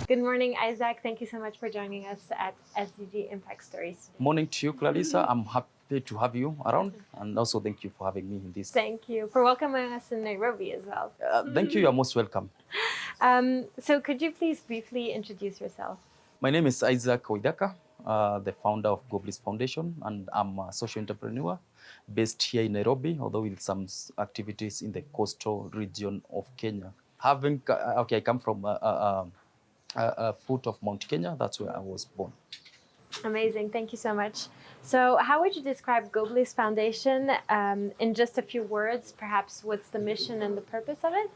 Good morning, Isaac. Thank you so much for joining us at SDG Impact Stories today. Morning to you, Clarissa. I'm happy to have you around, and also thank you for having me in this. Thank you for welcoming us in Nairobi as well. Thank you. You're most welcome. So could you please briefly introduce yourself? My name is Isaac Waithaka, the founder of Goblis Foundation, and I'm a social entrepreneur based here in Nairobi, although with some activities in the coastal region of Kenya. I come from a foot of Mount Kenya. That's where I was born. Amazing. Thank you so much. So how would you describe Goblis Foundation in just a few words? Perhaps what's the mission and the purpose of it?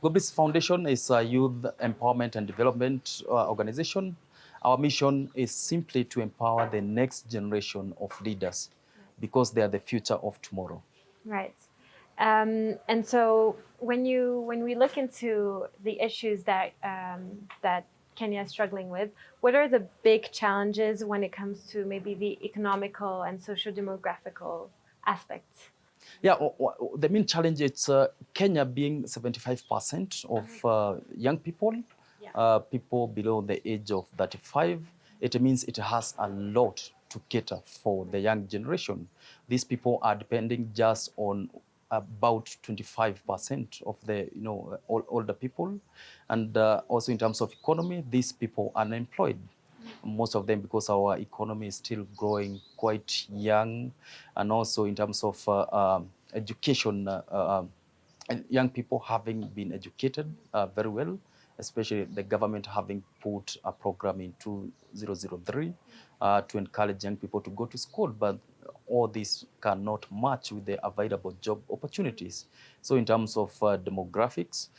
Goblis Foundation is a youth empowerment and development organization. Our mission is simply to empower the next generation of leaders because they are the future of tomorrow. Right. And so when we look into the issues that Kenya is struggling with, what are the big challenges when it comes to maybe the economical and socio-demographical aspects? Yeah, the main challenge is Kenya being 75% of young people, people below the age of 35. It means it has a lot to cater for the young generation. These people are depending just on about 25% of the older people, and also in terms of economy, these people are unemployed. Most of them, because our economy is still growing quite young, and also in terms of education, young people having been educated very well, especially the government having put a program in 2003 to encourage young people to go to school, but all this cannot match with the available job opportunities. So in terms of demographics,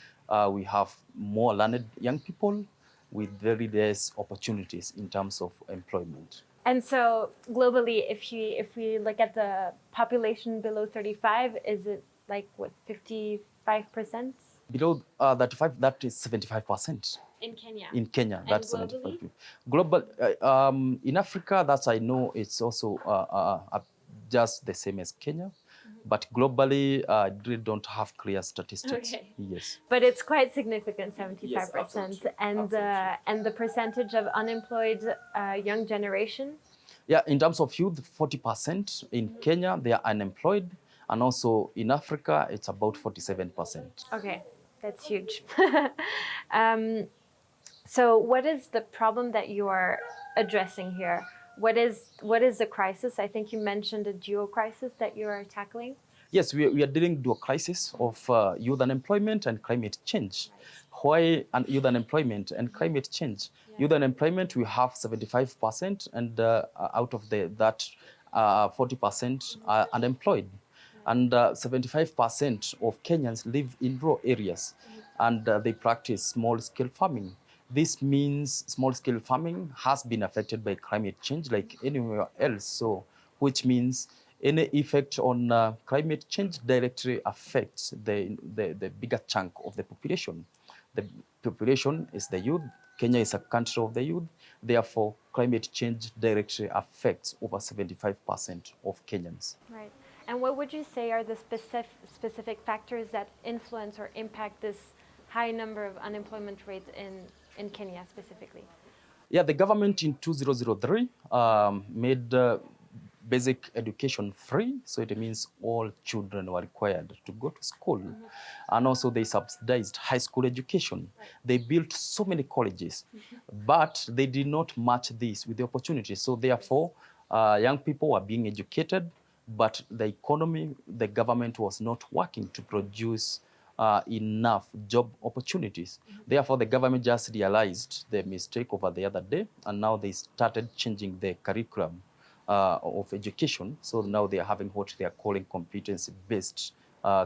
we have more learned young people with very less opportunities in terms of employment. And so globally, if we look at the population below 35, is it like what, 55%? Below 35, that is 75%. In Kenya. In Kenya, And that's globally? 75%. Global, in Africa, that's I know it's also just the same as Kenya, but globally, they don't have clear statistics. Okay. Yes. But it's quite significant, 75%. Yes, absolutely. And the percentage of unemployed young generation? Yeah, in terms of youth, 40% in Kenya, they are unemployed. And also in Africa, it's about 47%. Okay, that's huge. So what is the problem that you are addressing here? What is the crisis? I think you mentioned a dual crisis that you are tackling. Yes, we are dealing with a crisis of youth unemployment and climate change. Why youth unemployment and climate change? Youth unemployment, we have 75%, and out of that 40% are unemployed. And 75% of Kenyans live in rural areas, and they practice small-scale farming. This means small-scale farming has been affected by climate change like anywhere else. So, which means any effect on climate change directly affects the bigger chunk of the population. The population is the youth. Kenya is a country of the youth. Therefore, climate change directly affects over 75% of Kenyans. Right. And what would you say are the specific factors that influence or impact this high number of unemployment rates in Kenya specifically? Yeah, the government in 2003 made basic education free. So it means all children were required to go to school. And also they subsidized high school education. Right. They built so many colleges, but they did not match this with the opportunities. So therefore, young people were being educated, but the economy, the government was not working to produce enough job opportunities. Therefore, the government just realized the mistake over the other day, and now they started changing the curriculum of education. So now they are having what they are calling competency-based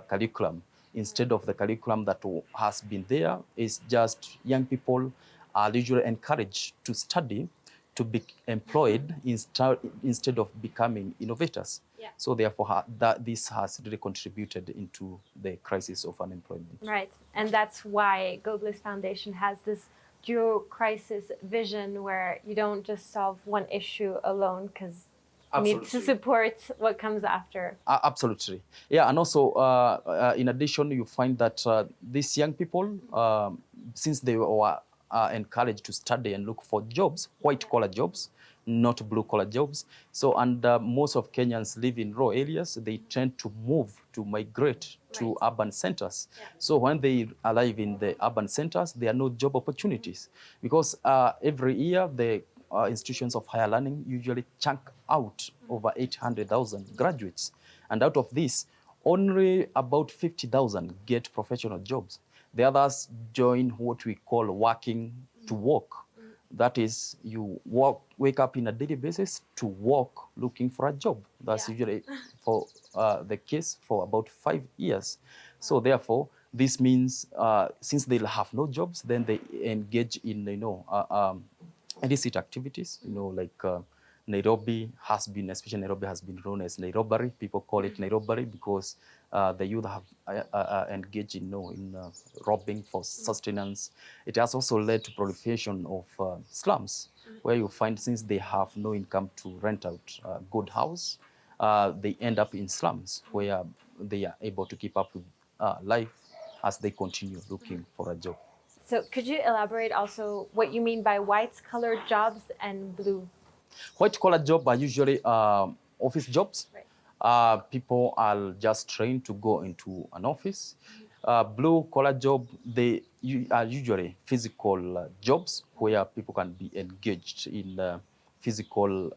curriculum. Instead of the curriculum that has been there, is just young people are usually encouraged to study, to be employed instead of becoming innovators. Yeah. So therefore, this has really contributed into the crisis of unemployment. Right, and that's why Goblis Foundation has this dual crisis vision where you don't just solve one issue alone, because you need to support what comes after. Absolutely. Yeah, and also in addition, you find that these young people, since they were are encouraged to study and look for jobs, white-collar jobs, not blue-collar jobs. So, and most of Kenyans live in rural areas. They tend to migrate to urban centers. So when they arrive in the urban centers, there are no job opportunities because every year the institutions of higher learning usually chunk out over 800,000 graduates. And out of this, only about 50,000 get professional jobs. The others join what we call working to work. That is, you wake up in a daily basis to work looking for a job. That's usually for the case for about 5 years. So therefore, this means since they'll have no jobs, then they engage in illicit activities. Like Nairobi has been, especially Nairobi has been known as Nairobari. People call it Nairobari because the youth have engaged in robbing for sustenance. It has also led to proliferation of slums, where you find since they have no income to rent out a good house, they end up in slums where they are able to keep up with life as they continue looking for a job. So could you elaborate also what you mean by white-collar jobs and blue? White-collar jobs are usually office jobs. Right. People are just trained to go into an office. Blue-collar job, they are usually physical jobs where people can be engaged in physical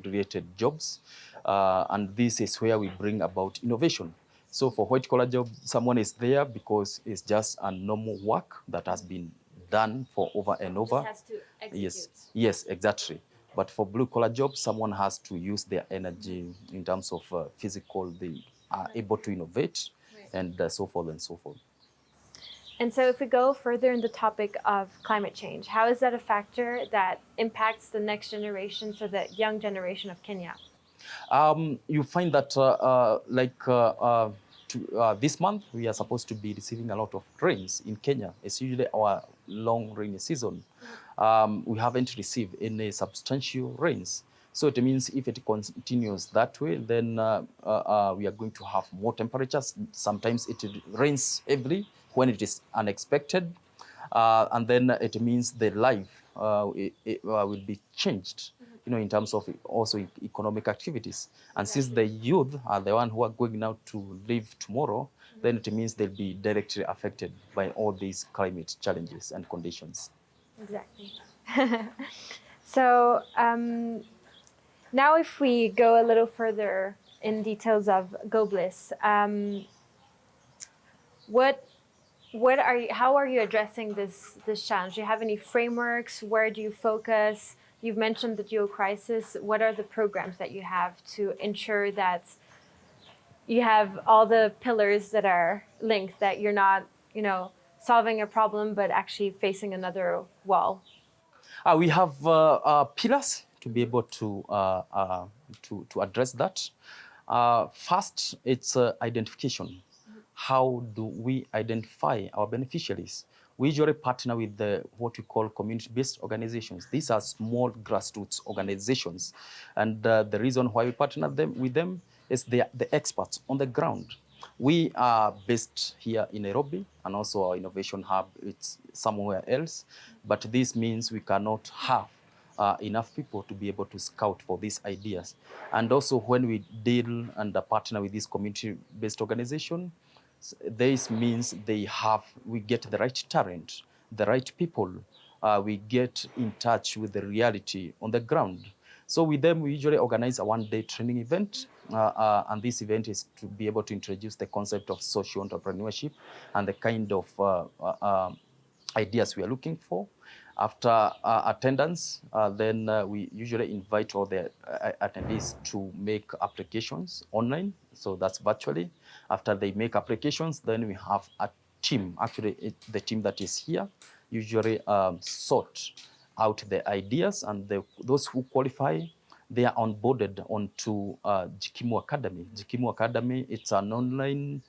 related jobs. And this is where we bring about innovation. So for white-collar job, someone is there because it's just a normal work that has been done for over and over. Just has to execute. Yes, exactly. But for blue-collar jobs, someone has to use their energy in terms of physical. They are able to innovate and so forth and so forth. And so if we go further in the topic of climate change, how is that a factor that impacts the next generation, so the young generation of Kenya? You find that this month, we are supposed to be receiving a lot of rains in Kenya. It's usually our long rainy season. We haven't received any substantial rains. So it means if it continues that way, then we are going to have more temperatures. Sometimes it rains heavily when it is unexpected. And then it means the life will be changed, in terms of also economic activities. And since the youth are the one who are going now to live tomorrow, then it means they'll be directly affected by all these climate challenges and conditions. Exactly. So now if we go a little further in details of Goblis, how are you addressing this challenge? Do you have any frameworks? Where do you focus? You've mentioned the geo crisis. What are the programs that you have to ensure that you have all the pillars that are linked, that you're not, solving a problem, but actually facing another wall? We have pillars to be able to address that. First, it's identification. How do we identify our beneficiaries? We usually partner with what we call community-based organizations. These are small grassroots organizations. And the reason why we partner with them is they are the experts on the ground. We are based here in Nairobi, and also our innovation hub, it's somewhere else. But this means we cannot have enough people to be able to scout for these ideas. And also when we deal and partner with this community-based organization, this means we get the right talent, the right people. We get in touch with the reality on the ground. So with them, we usually organize a one-day training event. And this event is to be able to introduce the concept of social entrepreneurship and the kind of ideas we are looking for. After attendance, then we usually invite all the attendees to make applications online. So that's virtually. After they make applications, then we have a team. Actually, the team that is here usually sort out the ideas, and those who qualify, they are onboarded onto Jikimu Academy. Jikimu Academy, it's an online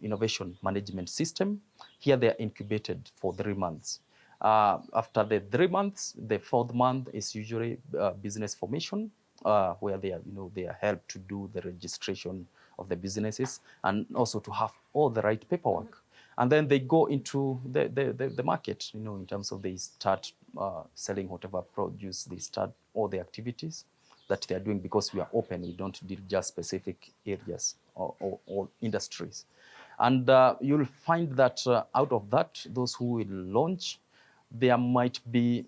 innovation management system. Here they are incubated for 3 months. After the 3 months, the 4th month is usually business formation, where they are helped to do the registration of the businesses and also to have all the right paperwork. and then they go into the market, in terms of they start selling whatever produce they start, all the activities that they are doing, because we are open, we don't deal just specific areas or industries. And you'll find that out of that, those who will launch, there might be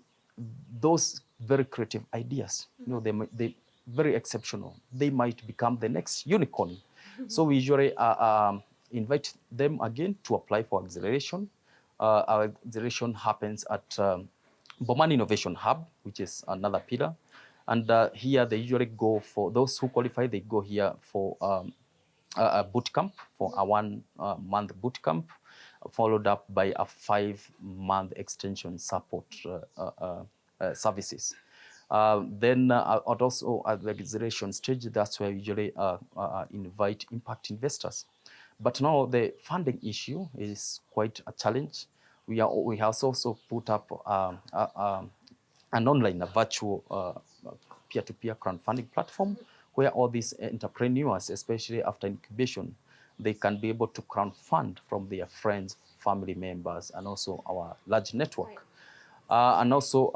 those very creative ideas. They very exceptional. They might become the next unicorn. So we usually invite them again to apply for acceleration. Our acceleration happens at Boman Innovation Hub, which is another pillar. And here they usually go for those who qualify. They go here for a boot camp, for a 1 month boot camp, followed up by a 5-month extension support services. Then also at the registration stage, that's where we usually invite impact investors. But now the funding issue is quite a challenge. We have also put up an online, a virtual peer-to-peer crowdfunding platform where all these entrepreneurs, especially after incubation, they can be able to crowdfund from their friends, family members, and also our large network. And also,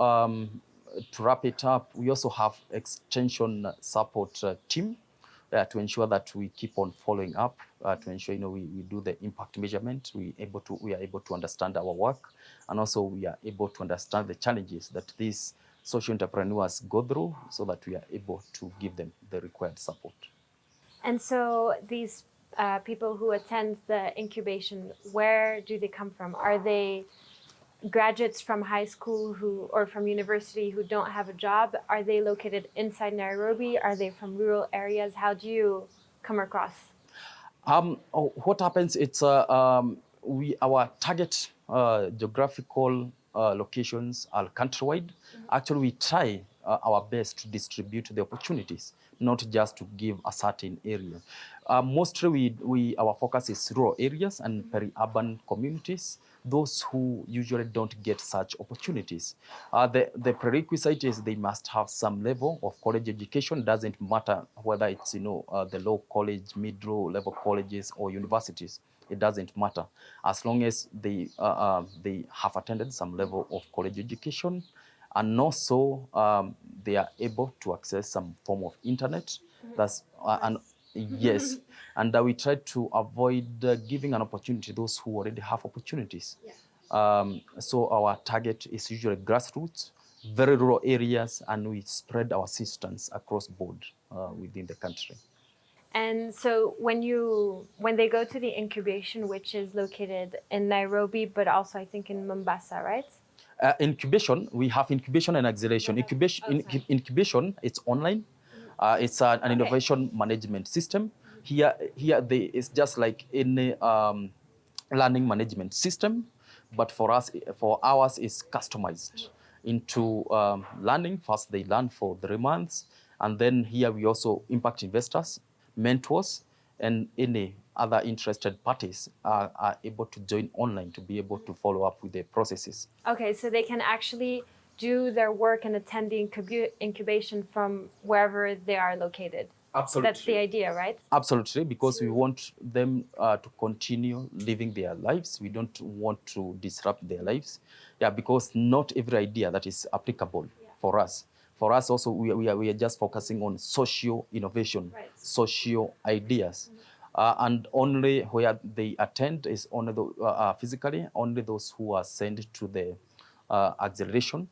to wrap it up, we also have extension support team to ensure that we keep on following up, to ensure we do the impact measurement. We are able to understand our work, and also we are able to understand the challenges that these social entrepreneurs go through, so that we are able to give them the required support. And so these people who attend the incubation, where do they come from? Are they graduates from high school or from university who don't have a job? Are they located inside Nairobi? Are they from rural areas? How do you come across? What happens, it's our target geographical locations are countrywide. Actually, we try our best to distribute the opportunities, not just to give a certain area. Mostly our focus is rural areas and peri-urban communities, those who usually don't get such opportunities. The prerequisite is they must have some level of college education. Doesn't matter whether it's the low college, mid-low level colleges or universities. It doesn't matter, as long as they have attended some level of college education, and also they are able to access some form of internet. That's and yes, and we try to avoid giving an opportunity to those who already have opportunities. So our target is usually grassroots, very rural areas, and we spread our assistance across board within the country. And so when they go to the incubation, which is located in Nairobi, but also I think in Mombasa, right? Incubation, we have incubation and acceleration. Incubation, it's online. It's an innovation management system. Here it's just like any learning management system, but for ours is customized into learning. First, they learn for 3 months, and then here we also impact investors, mentors, and any other interested parties are able to join online to be able to follow up with the processes. Okay, so they can actually do their work and attend the incubation from wherever they are located. Absolutely. That's the idea, right? Absolutely, because we want them to continue living their lives. We don't want to disrupt their lives. Yeah, because not every idea that is applicable for us. For us also, we are just focusing on social innovation, social ideas. And only where they attend is only physically, only those who are sent to the acceleration,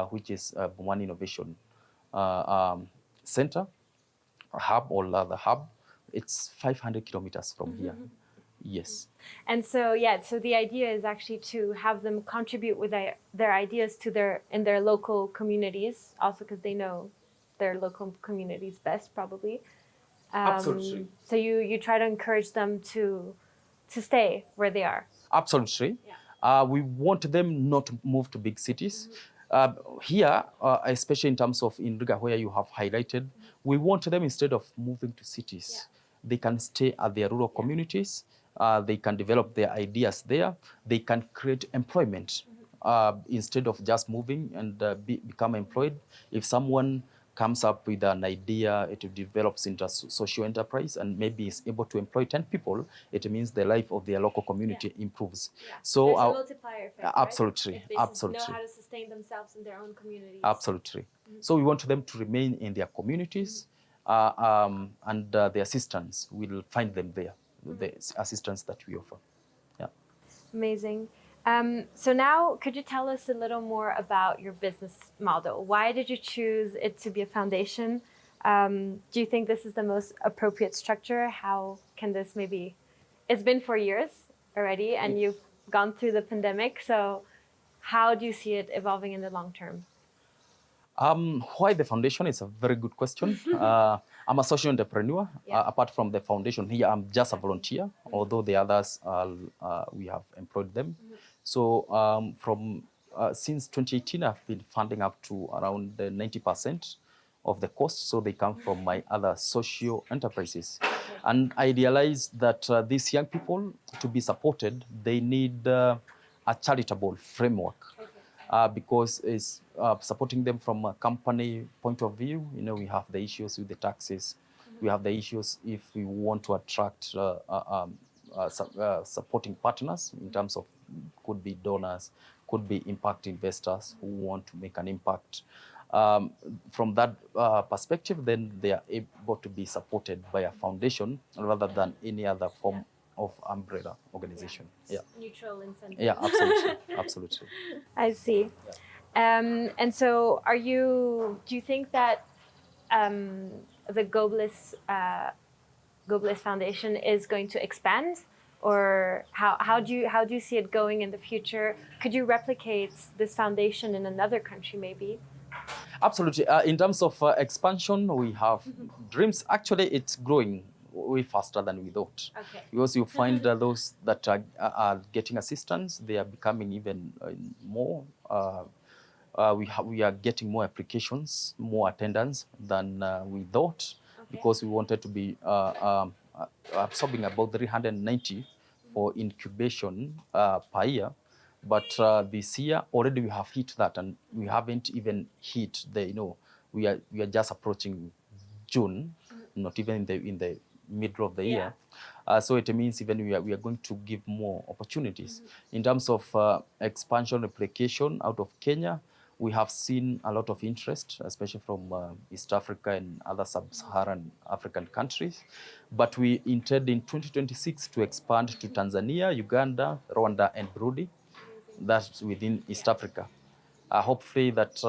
which is One Innovation Center, hub or other hub. It's 500 kilometers from here. Yes. And so, so the idea is actually to have them contribute with their ideas in their local communities, also because they know their local communities best, probably. Absolutely. So you try to encourage them to stay where they are. Absolutely. Yeah. We want them not to move to big cities. Here, especially in terms of in Riga, where you have highlighted, we want them, instead of moving to cities, they can stay at their rural communities. They can develop their ideas there. They can create employment instead of just moving and become employed. If someone comes up with an idea, it develops into a social enterprise, and maybe is able to employ 10 people, it means the life of their local community improves. Yeah. So there's a multiplier effect, absolutely, right? If they absolutely, know how to sustain themselves in their own communities. Absolutely. So we want them to remain in their communities, and the assistance, we'll find them there, the assistance that we offer. Yeah. Amazing. So now, could you tell us a little more about your business model? Why did you choose it to be a foundation? Do you think this is the most appropriate structure? How can this maybe... It's been 4 years already, and you've gone through the pandemic. So how do you see it evolving in the long term? Why the foundation is a very good question. I'm a social entrepreneur. Apart from the foundation here, I'm just a volunteer, although the others, we have employed them. So from since 2018, I've been funding up to around 90% of the cost. So they come from my other social enterprises. And I realized that these young people, to be supported, they need a charitable framework. Because it's supporting them from a company point of view. You know, we have the issues with the taxes. We have the issues if we want to attract supporting partners in terms of, could be donors, could be impact investors who want to make an impact. From that perspective, then they are able to be supported by a foundation rather than any other form of umbrella organization. Neutral incentive. Yeah, absolutely, absolutely. I see. And so, do you think that the Goblis Foundation is going to expand, or how do you see it going in the future? Could you replicate this foundation in another country, maybe? Absolutely. In terms of expansion, we have dreams. Actually, it's growing way faster than we thought. Okay. Because you find those that are getting assistance, they are becoming even more. We are getting more applications, more attendance than we thought, because we wanted to be absorbing about 390 for incubation per year. But this year already we have hit that, and we haven't even hit the, we are just approaching June, not even in the middle of the year. So it means even we are going to give more opportunities. In terms of expansion, replication out of Kenya, we have seen a lot of interest, especially from East Africa and other sub-Saharan African countries. But we intend in 2026 to expand to Tanzania, Uganda, Rwanda, and Burundi. That's within East Africa. Hopefully that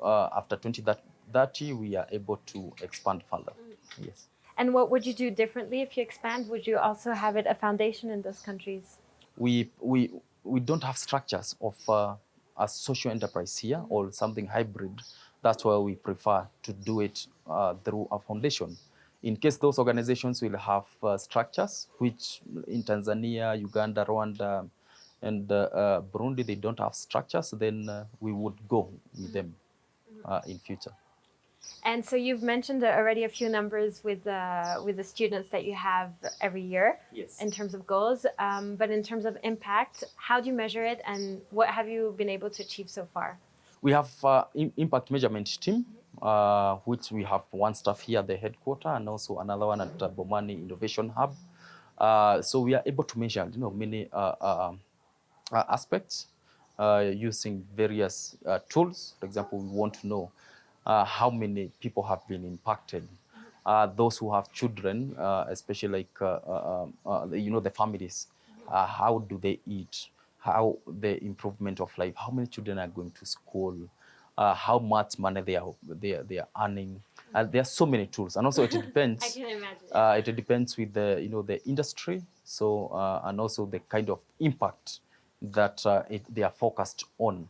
after 2030, we are able to expand further. Yes. And what would you do differently if you expand? Would you also have a foundation in those countries? We don't have structures of a social enterprise here or something hybrid. That's why we prefer to do it through a foundation. In case those organizations will have structures, which in Tanzania, Uganda, Rwanda, and Burundi, they don't have structures, then we would go with them in future. And so you've mentioned already a few numbers with the students that you have every year. Yes. In terms of goals, but in terms of impact, how do you measure it, and what have you been able to achieve so far? We have impact measurement team, which we have one staff here at the headquarters and also another one at Bomani Innovation Hub. So we are able to measure, many aspects using various tools. For example, we want to know how many people have been impacted. Those who have children, especially like the families, how do they eat? How the improvement of life? How many children are going to school? How much money they are earning? There are so many tools, and also it depends. I can imagine. It depends with the industry. So and also the kind of impact that they are focused on.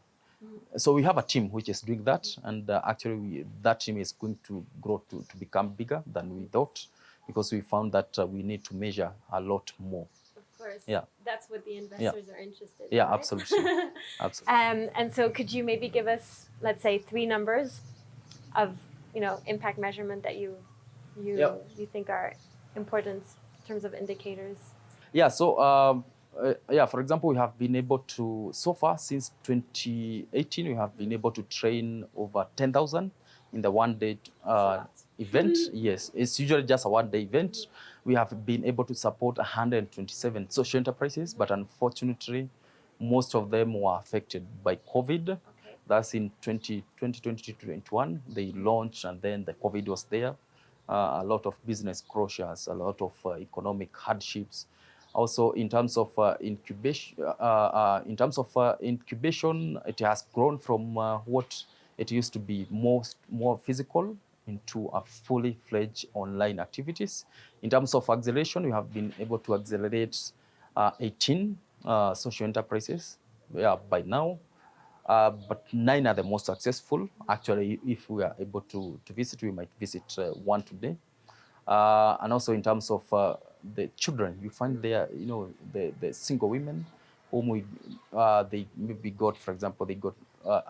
So we have a team which is doing that, and actually that team is going to grow to become bigger than we thought, because we found that we need to measure a lot more. Of course. Yeah. That's what the investors are interested in. Yeah, right? absolutely. Absolutely. And so could you maybe give us, let's say, 3 numbers of impact measurement that you think are important in terms of indicators? Yeah, so for example, we have been able to, so far since 2018, we have been able to train over 10,000 in the one-day event. Yes, it's usually just a one-day event. We have been able to support 127 social enterprises, but unfortunately, most of them were affected by COVID. That's in 2020 to 2021. They launched, and then the COVID was there. A lot of business closures, a lot of economic hardships. Also, in terms of incubation, it has grown from what it used to be more physical into a fully fledged online activities. In terms of acceleration, we have been able to accelerate 18 social enterprises by now. But 9 are the most successful. Actually, if we are able to visit, we might visit one today. And also in terms of the children, you find there, the single women whom they maybe got, for example, they got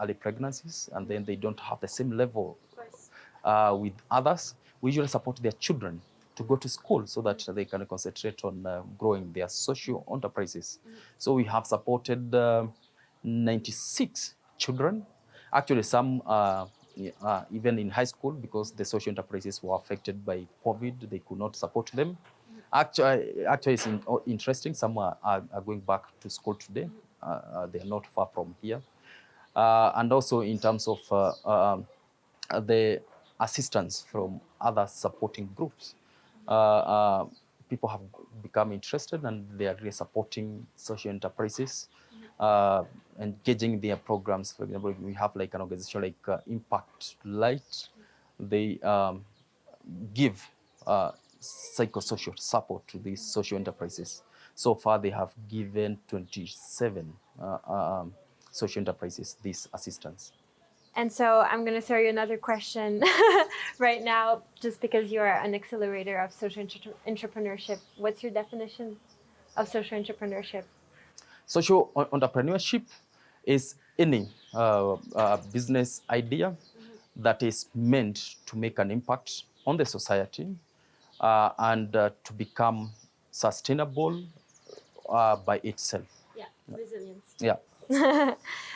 early pregnancies, and then they don't have the same level with others. We usually support their children to go to school so that they can concentrate on growing their social enterprises. So we have supported 96 children. Actually, some even in high school, because the social enterprises were affected by COVID, they could not support them. Actually, it's interesting. Some are going back to school today. They are not far from here. And also in terms of the assistance from other supporting groups. People have become interested, and they are really supporting social enterprises, engaging their programs. For example, we have like an organization like Impact Light. They give psychosocial support to these social enterprises. So far, they have given 27 social enterprises this assistance. And so I'm going to throw you another question right now, just because you are an accelerator of social entrepreneurship. What's your definition of social entrepreneurship? Social entrepreneurship is any business idea that is meant to make an impact on the society and to become sustainable by itself. Yeah, resilience. Yeah.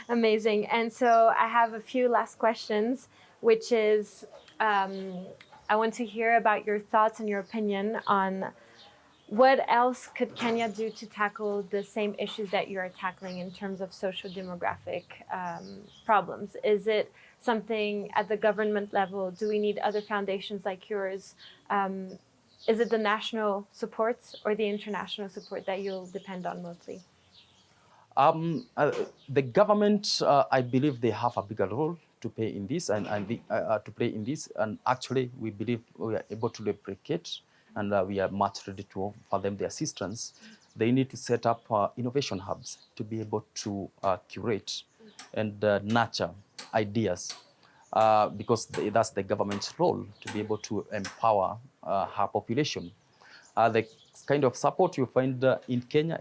Amazing. And so I have a few last questions, which is I want to hear about your thoughts and your opinion on what else could Kenya do to tackle the same issues that you are tackling in terms of social demographic problems? Is it something at the government level? Do we need other foundations like yours? Is it the national support or the international support that you'll depend on mostly? The government, I believe they have a bigger role to play in this, and actually we believe we are able to replicate, and we are much ready to offer them the assistance. They need to set up innovation hubs to be able to curate and nurture ideas, because that's the government's role, to be able to empower her population. The kind of support you find in Kenya,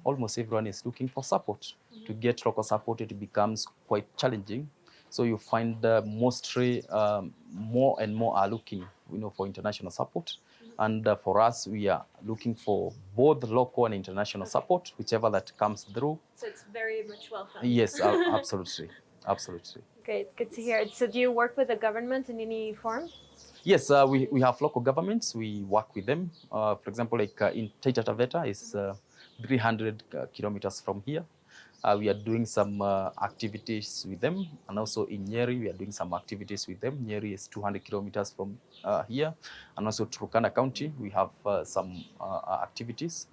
almost everyone is looking for support. To get local support, it becomes quite challenging. So you find mostly more and more are looking, for international support. And for us, we are looking for both local and international support, whichever that comes through. So it's very much welcome. Yes, absolutely, absolutely. Great, good to hear. So do you work with the government in any form? Yes, we have local governments. We work with them. For example, like in Taita Taveta is 300 kilometers from here. We are doing some activities with them. And also in Nyeri, we are doing some activities with them. Nyeri is 200 kilometers from here. And also Turkana County, we have some activities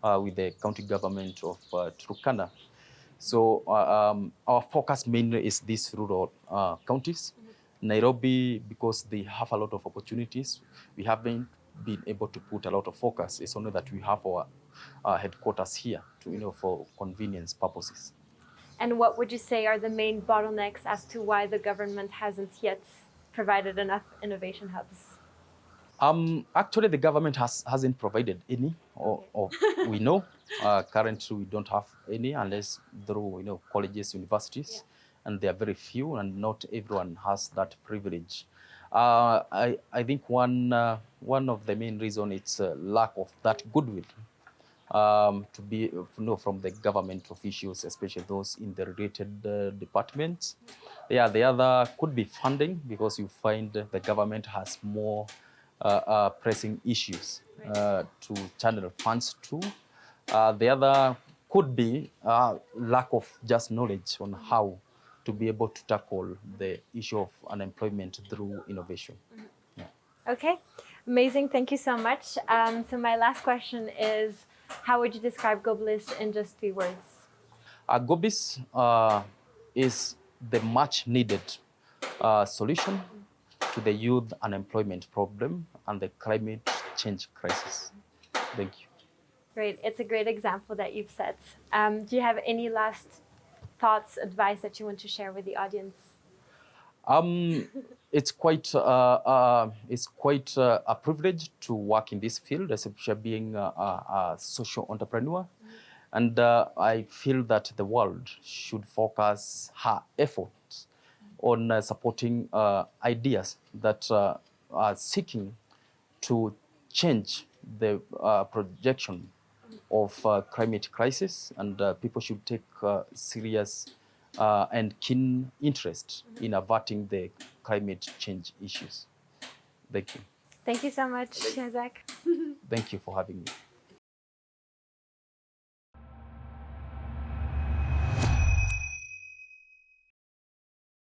with the county government of Turkana. So our focus mainly is these rural counties. Nairobi, because they have a lot of opportunities, we haven't been able to put a lot of focus. It's only that we have our headquarters here for convenience purposes. And what would you say are the main bottlenecks as to why the government hasn't yet provided enough innovation hubs? Actually, the government hasn't provided any, or we know. Currently, we don't have any unless through colleges, universities. Yeah. And they are very few, and not everyone has that privilege. I think one of the main reasons it's lack of that goodwill to be from the government officials, especially those in the related departments. Yeah, the other could be funding, because you find the government has more pressing issues to channel funds to. The other could be lack of just knowledge on how to be able to tackle the issue of unemployment through innovation. Yeah. Okay, amazing. Thank you so much. So my last question is, how would you describe Goblis in just 3 words? Goblis is the much needed solution to the youth unemployment problem and the climate change crisis. Thank you. Great. It's a great example that you've set. Do you have any last thoughts, advice that you want to share with the audience? It's quite a privilege to work in this field, especially being a social entrepreneur. And I feel that the world should focus her efforts on supporting ideas that are seeking to change the projection of climate crisis, and people should take serious and keen interest in averting the climate change issues. Thank you. Thank you so much, Isaac. Thank you for having me.